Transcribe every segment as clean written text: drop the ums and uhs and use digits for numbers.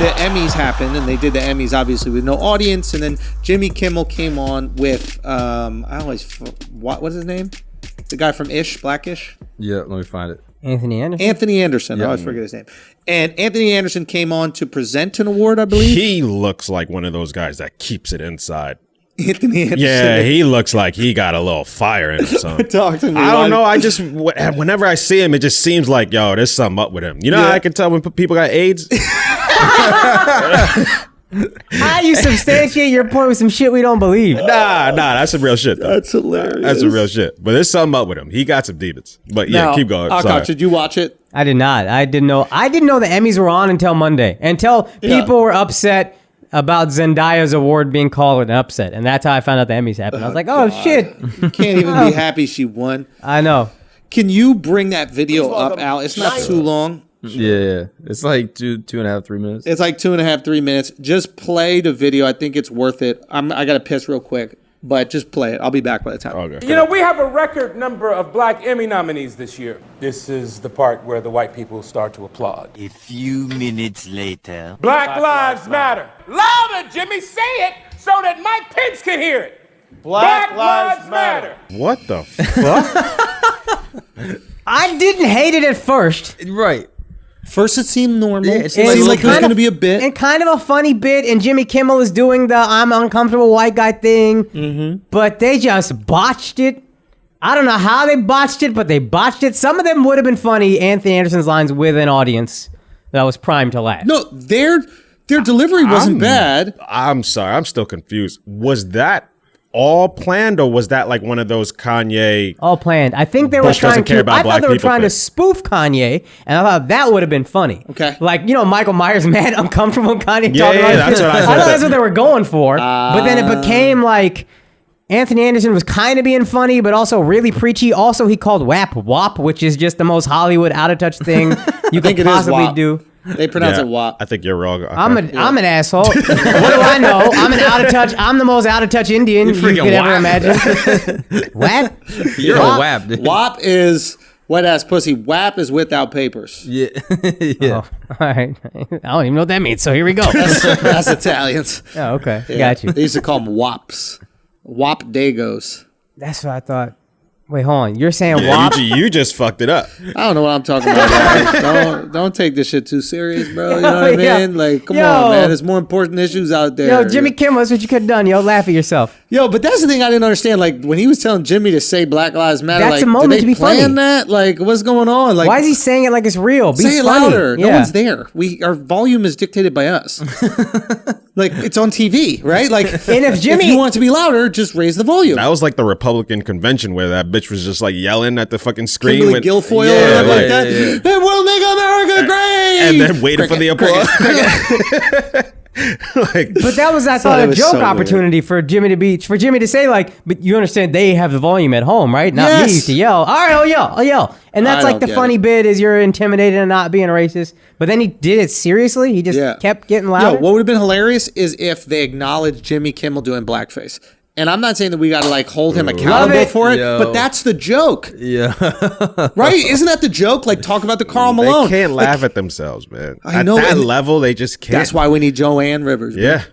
the Emmys happened, and they did the Emmys obviously with no audience, and then Jimmy Kimmel came on with what's his name? The guy from Blackish. Yeah, let me find it. Anthony Anderson. Yeah. I always forget his name. And Anthony Anderson came on to present an award, I believe. He looks like one of those guys that keeps it inside. Anthony Anderson. Yeah, he looks like he got a little fire in him. Son. Talk to me. I don't know. I just whenever I see him, it just seems like there's something up with him. You know how I can tell when people got AIDS? How you substantiate your point with some shit we don't believe? Nah, that's some real shit. Though. That's hilarious. That's some real shit. But there's something up with him. He got some demons. But now, keep going. Akaash, did you watch it? I did not. I didn't know the Emmys were on until Monday. Until people were upset about Zendaya's award being called an upset. And that's how I found out the Emmys happened. I was like, oh, shit. You can't even be happy she won. I know. Can you bring that video up, Al? It's not too long. Yeah. It's like 2.5, 3 minutes. It's like 2.5, 3 minutes. Just play the video. I think it's worth it. I got to piss real quick, but just play it. I'll be back by the time. Okay. You know, we have a record number of Black Emmy nominees this year. This is the part where the white people start to applaud. A few minutes later. Black Lives Matter. Louder, Jimmy, say it so that Mike Pence can hear it. Black Lives Matter. What the fuck? I didn't hate it at first. Right. First, it seemed normal. Yeah, it seemed like there's going to be a bit. And kind of a funny bit, and Jimmy Kimmel is doing the I'm uncomfortable white guy thing, but they just botched it. I don't know how they botched it, but they botched it. Some of them would have been funny, Anthony Anderson's lines with an audience that was primed to laugh. No, their delivery wasn't bad. I'm sorry. I'm still confused. Was that all planned, or was that like one of those Kanye? All planned. I think they were trying to. I thought they were trying to spoof Kanye, and I thought that would have been funny. Okay, like Michael Myers mad, uncomfortable Kanye. Yeah, that's what I thought that's what they were going for. But then it became like Anthony Anderson was kind of being funny, but also really preachy. Also, he called WAP WAP, which is just the most Hollywood out of touch thing you could possibly do. They pronounce it WAP. I think you're wrong. Okay. I'm an asshole. What do I know? I'm an out of touch. I'm the most out of touch Indian you could ever imagine. WAP? You're a WAP, dude. WAP is wet ass pussy. WAP is without papers. Yeah. Yeah. Oh, all right. I don't even know what that means. So here we go. That's Italians. Oh, okay. Yeah. Got you. They used to call them WAPs. WAP Dagos. That's what I thought. Wait, hold on. You're saying Yeah, WAP? you just fucked it up. I don't know what I'm talking about. Don't take this shit too serious, bro. You know what I mean? Yeah. Like, come on, man. There's more important issues out there. Yo, Jimmy Kimmel, that's what you could have done. Yo, laugh at yourself. Yo, but that's the thing I didn't understand. Like, when he was telling Jimmy to say Black Lives Matter, That's like, a moment did they to be plan funny. that? Like, what's going on? Like, why is he saying it like it's real? Be say it funny. louder. Yeah. No one's there. Our volume is dictated by us. Like, it's on TV, right? Like, And if Jimmy- you want it to be louder, just raise the volume. That was like the Republican convention where that bitch was just like yelling at the fucking screen. Kimberly Guilfoyle or whatever like that. yeah. It will make America great. And then waiting for the applause. Like, But that was, I So thought, it a was joke so weird. opportunity for Jimmy to say, like, but you understand they have the volume at home, right? Not me Yes. to yell. All right, I'll yell. And that's I like don't the get funny it. bit is you're intimidated and not being racist. But then he did it seriously. He just kept getting louder. Yo, what would have been hilarious is if they acknowledged Jimmy Kimmel doing blackface. And I'm not saying that we got to like hold him accountable it. for it, Yo. but that's the joke, Yeah. right? Isn't that the joke? Like talk about the Karl Malone. they can't Like, laugh at themselves, man. I know, At that and level, they just can't. that's why we need Joanne Rivers. man. Yeah.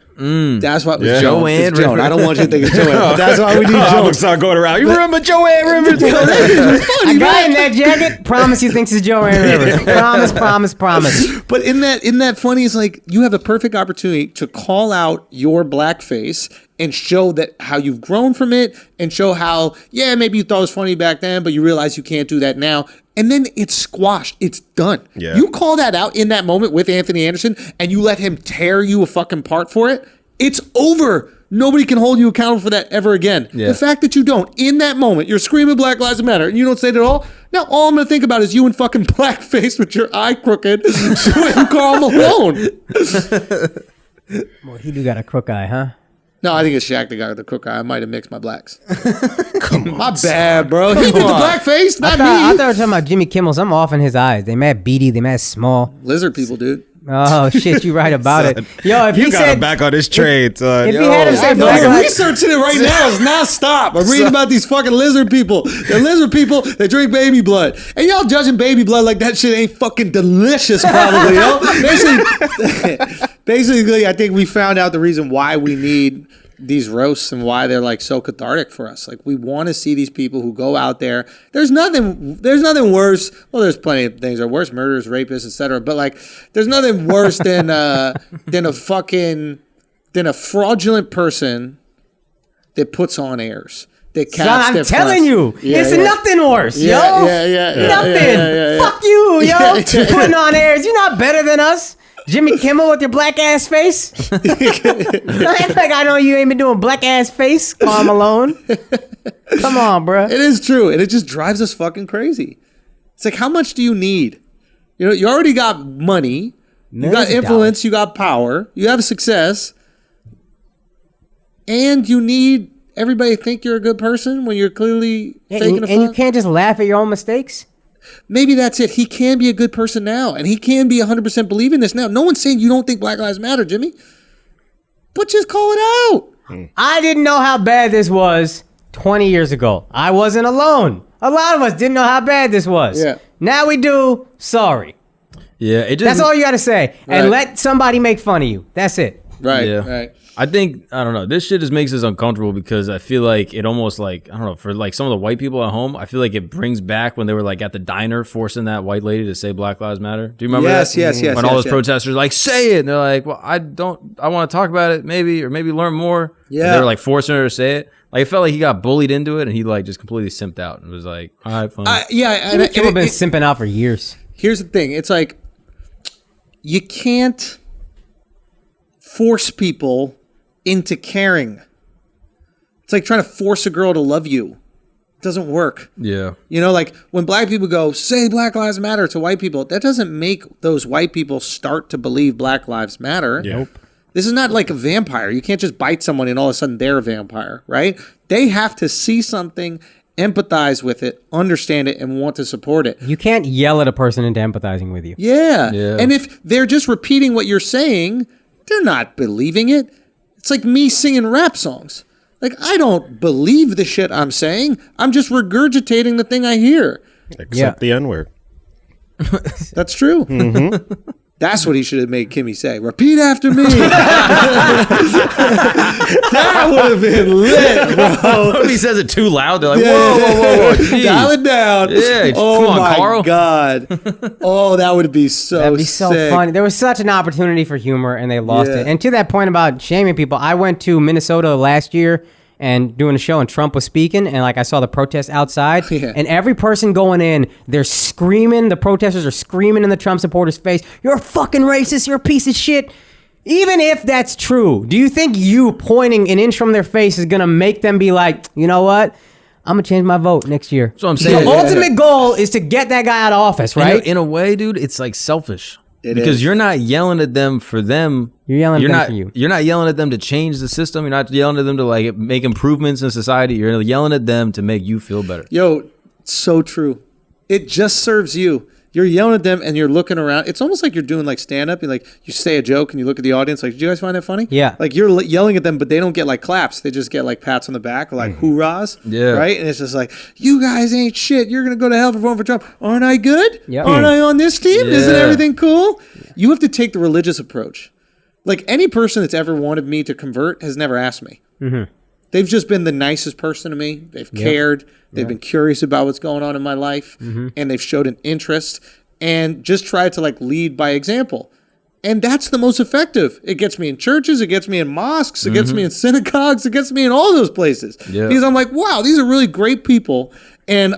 That's what Yeah. Joanne Joanne Rivers. I don't want you to think it's Joanne, but that's why we need I'm Joanne. gonna start going around. You remember Joanne Rivers? Yo, that shit was funny, A guy man. in that jacket, promise you thinks it's Joanne Rivers. Promise. But in that funny is like you have a perfect opportunity to call out your blackface and show that how you've grown from it and show how, yeah, maybe you thought it was funny back then, but you realize you can't do that now. And then it's squashed. It's done. Yeah. You call that out in that moment with Anthony Anderson and you let him tear you a fucking part for it. It's over. Nobody can hold you accountable for that ever again. Yeah. The fact that you don't, in that moment, you're screaming Black Lives Matter and you don't say it at all. Now all I'm going to think about is you in fucking blackface with your eye crooked doing Karl Malone. Well, he do got a crook eye, huh? No, I think it's Shaq that got the crook eye. I might have mixed my blacks. Come on. My bad, bro. He did the blackface, not I thought we me. were talking about Jimmy Kimmel. Something off in his eyes. They mad beady. They mad small. Lizard people, dude. Oh shit, you right about it. Yo, if You he got said him back on his trade, son. if he had him say No, Black I'm Lives- researching it right now. It's not stop. I'm reading about these fucking lizard people. They're lizard people. They drink baby blood. And y'all judging baby blood like that shit ain't fucking delicious, probably. Yo. Basically, I think we found out the reason why we need these roasts and why they're like so cathartic for us. Like we want to see these people who go out there. There's nothing worse. Well, there's plenty of things that are worse, murderers, rapists, etc. But like, there's nothing worse than a fraudulent person that puts on airs. That Son, caps I'm their telling fronts. you, it's nothing worse, yo. Yeah. Nothing. Fuck you, yo. Putting on airs. You're not better than us. Jimmy Kimmel with your black ass face. Don't act like I know you ain't been doing black ass face, Carl Malone. Come on, bro. It is true, and it just drives us fucking crazy. It's like, how much do you need? You know, you already got money, you got influence, you got power, you have success, and you need everybody to think you're a good person when you're clearly faking a And you front? can't just laugh at your own mistakes. Maybe that's it. He can be a good person now, and he can be 100% believing this now. No one's saying you don't think Black Lives Matter, Jimmy, but just call it out. I didn't know how bad this was 20 years ago. I wasn't alone. A lot of us didn't know how bad this was. Yeah. Now we do. Sorry. Yeah, it just That's all you got to say. And Right. let somebody make fun of you. That's it. Right, Yeah. right. I think, I don't know, this shit just makes us uncomfortable because I feel like it almost like, I don't know, for like some of the white people at home, I feel like it brings back when they were like at the diner forcing that white lady to say Black Lives Matter. Do you remember Yes, that? yes, yes, When yes, all those yes. protesters like, say it. And they're like, well, I want to talk about it maybe, or maybe learn more. Yeah. And they were like forcing her to say it. Like, it felt like he got bullied into it and he like just completely simped out and was like, all right, fine. Yeah, People have been simping out for years. here's the thing. It's like, you can't force people into caring. It's like trying to force a girl to love you. It doesn't work. Yeah. You know, like when black people go, say Black Lives Matter to white people, that doesn't make those white people start to believe Black Lives Matter. Nope. This is not like a vampire. You can't just bite someone and all of a sudden they're a vampire, right? They have to see something, empathize with it, understand it, and want to support it. You can't yell at a person into empathizing with you. Yeah. Yeah. And if they're just repeating what you're saying, they're not believing it. It's like me singing rap songs. Like, I don't believe the shit I'm saying. I'm just regurgitating the thing I hear. Except the N-word. That's true. Mm-hmm. That's what he should have made Kimmy say. Repeat after me. That would have been lit, bro. If he says it too loud, they're like, whoa, geez. Dial it down. Yeah, oh come on, my Carl. God. Oh, that would be so That'd be so sick. funny. There was such an opportunity for humor, and they lost Yeah. it. And to that point about shaming people, I went to Minnesota last year and doing a show, and Trump was speaking, and like I saw the protests outside, Yeah. and every person going in, they're screaming. The protesters are screaming in the Trump supporters' face, "You're a fucking racist. You're a piece of shit." Even if that's true, do you think you pointing an inch from their face is gonna make them be like, you know what? I'm gonna change my vote next year. That's what I'm The saying. ultimate goal is to get that guy out of office, right? In a way, dude, it's like selfish. It because is. you're not yelling at them for them. You're yelling at them not, for you. You're not yelling at them to change the system. You're not yelling at them to like make improvements in society. You're yelling at them to make you feel better. Yo, so true. It just serves you. You're yelling at them and you're looking around. It's almost like you're doing like stand up. You like you say a joke and you look at the audience like, "Did you guys find that funny?" Yeah. Like you're yelling at them, but they don't get like claps. They just get like pats on the back or like hoorahs. Yeah. Right. And it's just like, you guys ain't shit. You're gonna go to hell for voting for Trump. Aren't I good? Yep. Aren't I on this team? Isn't Yeah. everything cool? You have to take the religious approach. Like any person that's ever wanted me to convert has never asked me. They've just been the nicest person to me. They've cared. They've been curious about what's going on in my life, and they've showed an interest and just tried to like lead by example. And that's the most effective. It gets me in churches. It gets me in mosques. It gets me in synagogues. It gets me in all those places. Yeah. Because I'm like, wow, these are really great people. And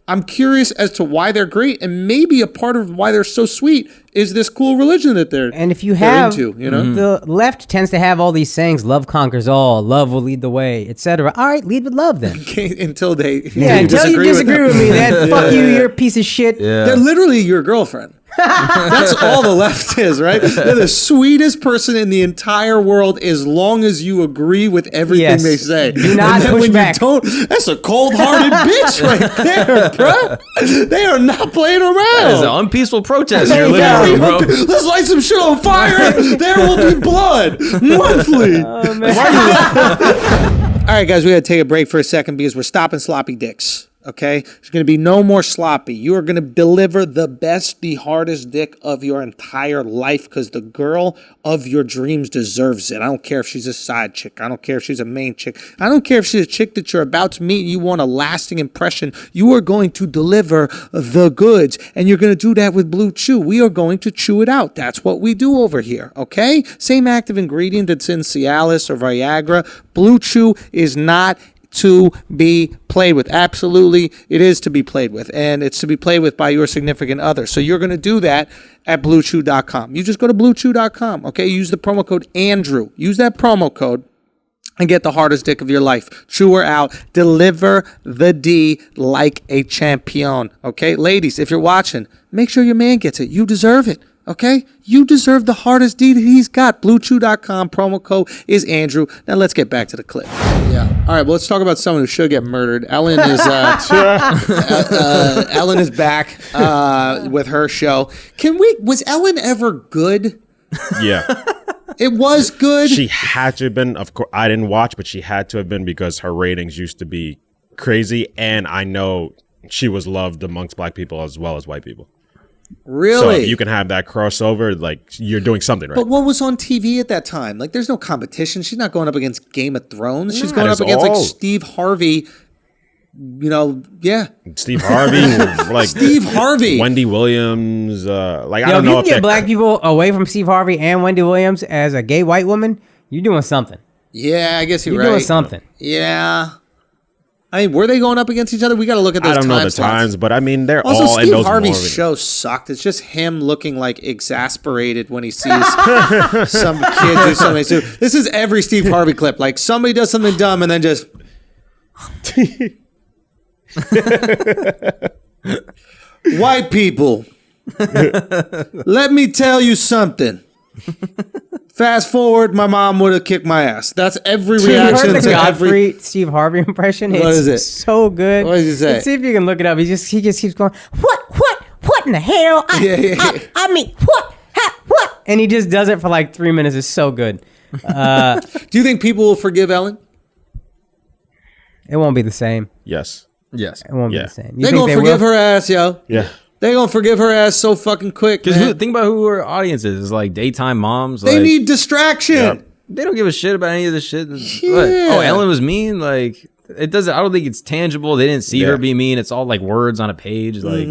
I'm curious as to why they're great. And maybe a part of why they're so sweet is this cool religion that they're And if you they're have, into, you know? the left tends to have all these sayings, love conquers all, love will lead the way, etc. All right, lead with love then. until they Yeah, until you disagree with me, then fuck you, you're a piece of shit. Yeah. They're literally your girlfriend. That's all the left is, right? They're the sweetest person in the entire world as long as you agree with everything Yes. they say. Do not And then push when back. You don't, that's a cold-hearted bitch right there, bro. They are not playing around. It's an unpeaceful protest There you're you living go. through, bro. Let's light some shit on fire. There will be blood monthly. Oh, man. All right, guys, we got to take a break for a second because we're stopping sloppy dicks. Okay, there's going to be no more sloppy. You are going to deliver the best, the hardest dick of your entire life because the girl of your dreams deserves it. I don't care if she's a side chick. I don't care if she's a main chick. I don't care if she's a chick that you're about to meet and you want a lasting impression. You are going to deliver the goods, and you're going to do that with Blue Chew. We are going to chew it out. That's what we do over here, okay? Same active ingredient that's in Cialis or Viagra. Blue Chew is not to be played with. Absolutely, it is to be played with, and it's to be played with by your significant other. So you're going to do that at BlueChew.com. You just go to BlueChew.com, okay? Use the promo code Andrew. Use that promo code and get the hardest dick of your life. Chew her out. Deliver the D like a champion, okay? Ladies, if you're watching, make sure your man gets it. You deserve it. Okay? You deserve the hardest D that he's got. BlueChew.com. Promo code is Andrew. Now let's get back to the clip. Yeah. All right. Well, let's talk about someone who should get murdered. Ellen is Ellen is back with her show. Was Ellen ever good? Yeah. It was good. She had to have been, of course, I didn't watch, but she had to have been because her ratings used to be crazy. And I know she was loved amongst black people as well as white people. Really? So if you can have that crossover, like you're doing something right. But what was on TV at that time? Like, there's no competition. She's not going up against Game of Thrones. She's going That up is against like all. Steve Harvey. You know, yeah. Steve Harvey, like Steve Harvey. Wendy Williams, like I Yo, don't if you know can if get black people away from Steve Harvey and Wendy Williams as a gay white woman, you're doing something. Yeah, I guess you're You're right. doing something. Yeah. I mean, were they going up against each other? We got to look at those I don't know the slots. times, but I mean they're Also, all in Steve those Harvey's Marvin. show sucked. It's just him looking like exasperated when he sees some kid do something. So this is every Steve Harvey clip. Like somebody does something dumb and then just. White people, let me tell you something. Fast forward, my mom would have kicked my ass. That's every You reaction heard the to every. Godfrey Steve Harvey impression? What It's is it? so good. What does he say? Let's see if you can look it up. He just keeps going, what in the hell? I mean, what? And he just does it for like 3 minutes. It's so good. Do you think people will forgive Ellen? It won't be the same. Yes. Yes. It won't be Yeah. the same. You They're think gonna they forgive will? her ass, yo. Yeah. They're gonna forgive her ass so fucking quick. Because Man. think about who her audience is. It's like daytime moms. They like, need distraction. Yeah. they don't give a shit about any of this shit. What? Yeah. Oh, Ellen was mean. Like it doesn't. I don't think it's tangible. They didn't see Yeah. her be mean. It's all like words on a page. Like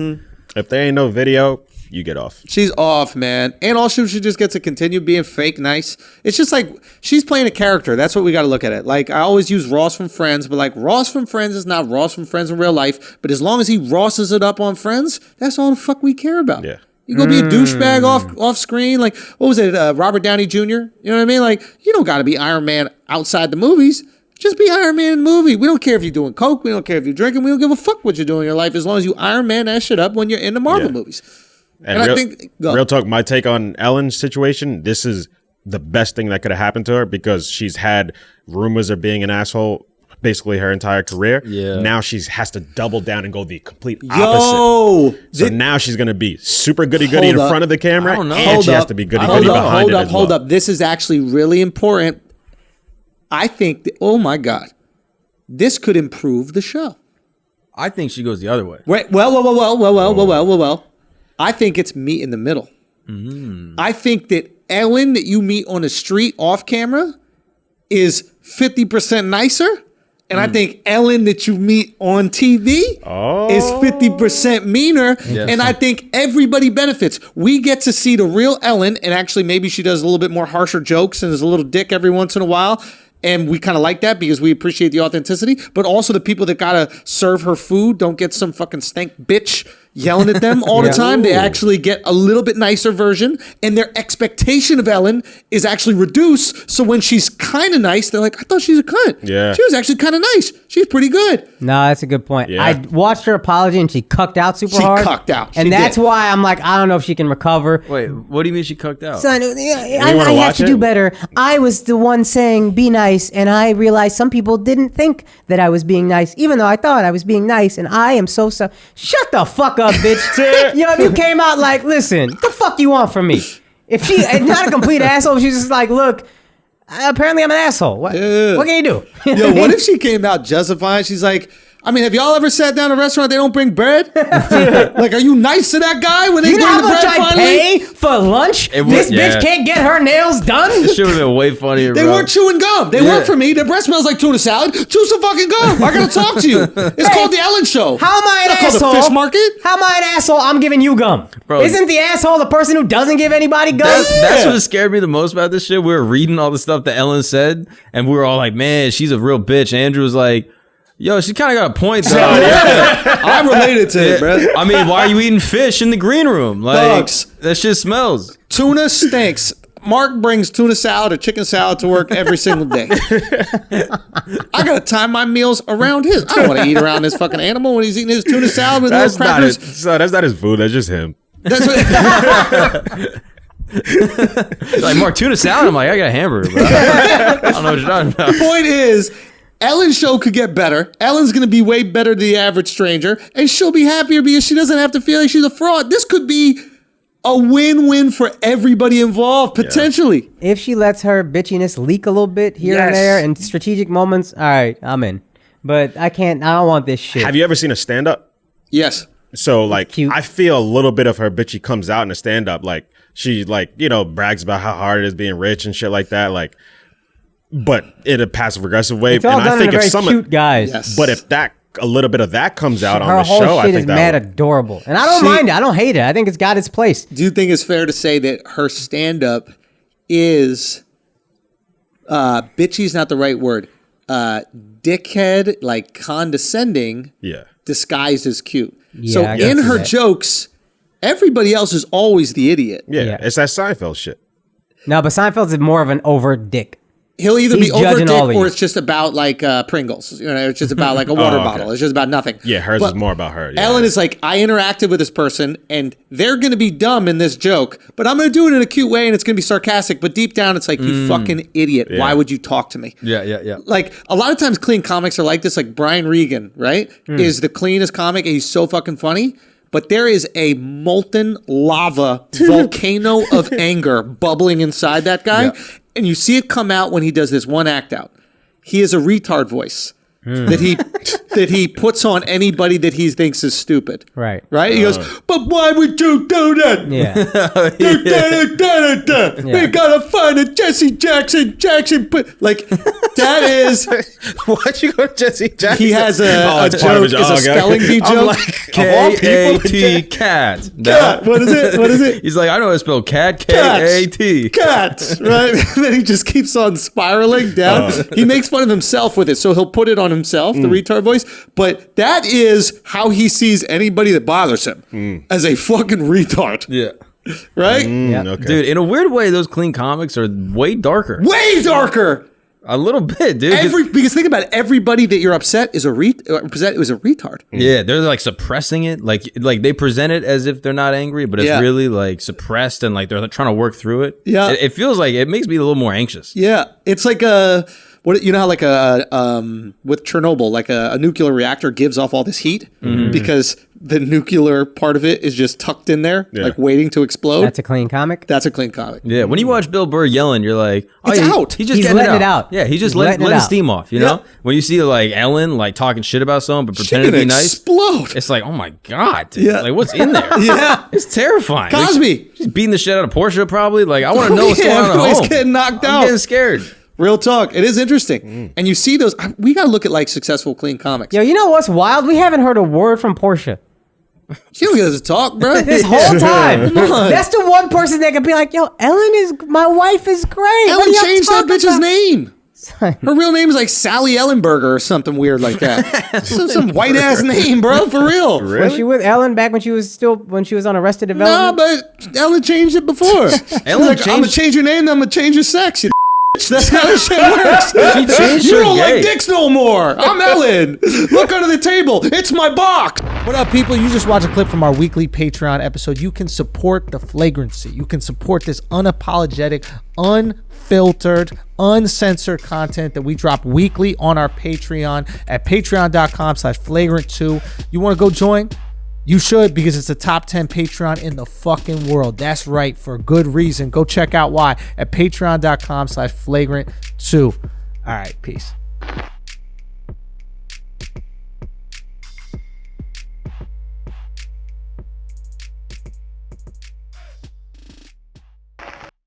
If there ain't no video, you get off. She's off, man. And also, she just gets to continue being fake nice. It's just like she's playing a character. That's what we got to look at it. Like, I always use Ross from Friends, but like Ross from Friends is not Ross from Friends in real life. But as long as he Rosses it up on Friends, that's all the fuck we care about. Yeah. You go be a douchebag off screen. Like, what was it? Robert Downey Jr.? You know what I mean? Like, you don't got to be Iron Man outside the movies. Just be Iron Man in the movie. We don't care if you're doing coke. We don't care if you're drinking. We don't give a fuck what you're doing in your life as long as you Iron Man that shit up when you're in the Marvel Yeah. movies. And And I real, think- go. real talk, my take on Ellen's situation, this is the best thing that could have happened to her because she's had rumors of being an asshole basically her entire career. Yeah. Now she has to double down and go the complete opposite. Yo! So now she's going to be super goody-goody in Hold up. front of the camera, I don't know. and Hold she has to be goody-goody behind it as well. Hold up. This is actually really important. I think, oh my God, this could improve the show. I think she goes the other way. Wait, well. I think it's meet in the middle. I think that Ellen that you meet on the street off camera is 50% nicer. And I think Ellen that you meet on TV is 50% meaner. And I think everybody benefits. We get to see the real Ellen. And actually, maybe she does a little bit more harsher jokes and is a little dick every once in a while. And we kind of like that because we appreciate the authenticity. But also the people that got to serve her food don't get some fucking stank bitch, yelling at them all the time. They actually get a little bit nicer version, and their expectation of Ellen is actually reduced. So when she's kind of nice, they're like, I thought she's a cunt. Yeah. She was actually kind of nice. She's pretty good. No, that's a good point. Yeah. I watched her apology and she cucked out super hard. She cucked out. And She that's did. why I'm like, I don't know if she can recover. Wait, what do you mean she cucked out? Son, wanna I have watch to it? do better. I was the one saying be nice, and I realized some people didn't think that I was being nice, even though I thought I was being nice, and I am so. Shut the fuck up, bitch. Yo, if you came out like, listen, what the fuck you want from me? If she not a complete asshole, she's just like, look, apparently I'm an asshole. What can you do? Yo, what if she came out justifying? She's like, I mean, have y'all ever sat down at a restaurant they don't bring bread? Like, are you nice to that guy when they You know bring how the much bread I finally? pay for lunch? This bitch can't get her nails done? This shit would have been way funnier, They bro. weren't chewing gum. They work for me. Their breath smells like tuna salad. Chew some fucking gum. I gotta talk to you. It's called the Ellen Show. How am I an It's not asshole? called the fish market. How am I an asshole? I'm giving you gum. Bro. Isn't the asshole the person who doesn't give anybody gum? That's what scared me the most about this shit. We were reading all the stuff that Ellen said, and we were all like, man, she's a real bitch. Andrew was like, yo, she kind of got a point, though. I related to it, bro. I mean, why are you eating fish in the green room? Like, Dogs. that shit smells. Tuna stinks. Mark brings tuna salad or chicken salad to work every single day. I gotta time my meals around his. I don't want to eat around this fucking animal when he's eating his tuna salad with That's little not crackers. that's not his food. That's just him. That's what. Like, Mark, tuna salad? I'm like, I got a hamburger, bro. I don't know what you're talking about. Point is, Ellen's show could get better. Ellen's going to be way better than the average stranger, and she'll be happier because she doesn't have to feel like she's a fraud. This could be a win-win for everybody involved, potentially. If she lets her bitchiness leak a little bit here and Yes. there in strategic moments, all right, I'm in. But I don't want this shit. Have you ever seen a stand-up? Yes. So like, Cute. I feel a little bit of her bitchy comes out in a stand-up. Like she like, brags about how hard it is being rich and shit like that. Like, but in a passive aggressive way. It's all and done I think in a if very some, cute guys. Yes. but if a little bit of that comes out Her on the whole show, I shit think is that mad would, adorable. And I don't She- mind it. I don't hate it. I think it's got its place. Do you think it's fair to say that her stand-up is, bitchy's not the right word, dickhead, like condescending, yeah. disguised as cute. Yeah, So I can in see her that. jokes, everybody else is always the idiot. Yeah, Yeah. it's that Seinfeld shit. No, but Seinfeld's more of an overt dick. He'll either He's be over judging dick all of or you. it's just about like Pringles. It's just about like a water okay. bottle. It's just about nothing. Yeah, hers But is more about her. Yeah. Ellen is like, I interacted with this person and they're going to be dumb in this joke, but I'm going to do it in a cute way and it's going to be sarcastic. But deep down, it's like, you fucking idiot. Yeah. Why would you talk to me? Yeah. Like a lot of times clean comics are like this. Like Brian Regan, right? Is the cleanest comic and he's so fucking funny. But there is a molten lava volcano of anger bubbling inside that guy. And you see it come out when he does this one act out. He has a retard voice that he puts on anybody that he thinks is stupid. Right. Right? He goes, but why would you do that? Yeah. We gotta find a Jesse Jackson. Like, that is... Why'd you go to Jesse Jackson? He has a it's part of joke, his- is a okay. spelling bee I'm joke. like, of all people, K-A-T, cat. Cat. What is it? What is it? He's like, I know how to spell cat, K-A-T. Cat, right? And then he just keeps on spiraling down. He makes fun of himself with it, so he'll put it on himself, the retard voice. But that is how he sees anybody that bothers him, as a fucking retard, Yeah. right? Yeah. Okay. Dude, in a weird way, those clean comics are way darker. Way darker. A little bit, dude. 'Cause- Because think about it, everybody that you're upset is a retard. Yeah, they're like suppressing it. Like they present it as if they're not angry, but it's Yeah. really like suppressed and like they're trying to work through it. Yeah. It feels like it makes me a little more anxious. Yeah, it's like what you know how like with Chernobyl, like a nuclear reactor gives off all this heat because the nuclear part of it is just tucked in there, like waiting to explode. That's a clean comic. That's a clean comic. Yeah, when you watch Bill Burr yelling, you're like, oh, It's yeah, out. He's just He's getting letting it out. Yeah, he's just He's letting letting it out. steam off, you know? When you see like Ellen like talking shit about someone but She's pretending to gonna be nice, explode. it's like, oh my God, dude. Yeah. Like what's in there? Yeah. It's terrifying. Like, Cosby. she's beating the shit out of Portia probably. Like I want to know what's going on at everybody's home. getting knocked I'm out. getting scared. Real talk. It is interesting. And you see those. We got to look at like successful clean comics. Yo, you know what's wild? We haven't heard a word from Portia She don't get us to talk, bro. this whole time. Come on. That's the one person that can be like, yo, my wife is great. What Ellen are y'all changed that talking bitch's about? name. Her real name is like Sally Ellenberger or something weird like that. some white ass name, bro, for real. Really? Was she with Ellen back when she was on Arrested No, Development? but Ellen changed it before. Ellen Like, I'm gonna changed- change your name, then I'm gonna change your sex. You That's how this shit works. She changed You her don't gay. like dicks no more. I'm Ellen. Look under the table. It's my box. What up, people? You just watched a clip from our weekly Patreon episode. You can support the flagrancy. You can support this unapologetic, unfiltered, uncensored content that we drop weekly on our Patreon at patreon.com/flagrant2. You want to go join? You should, because it's the top 10 Patreon in the fucking world. That's right, for good reason. Go check out why at patreon.com/flagrant2. All right, peace.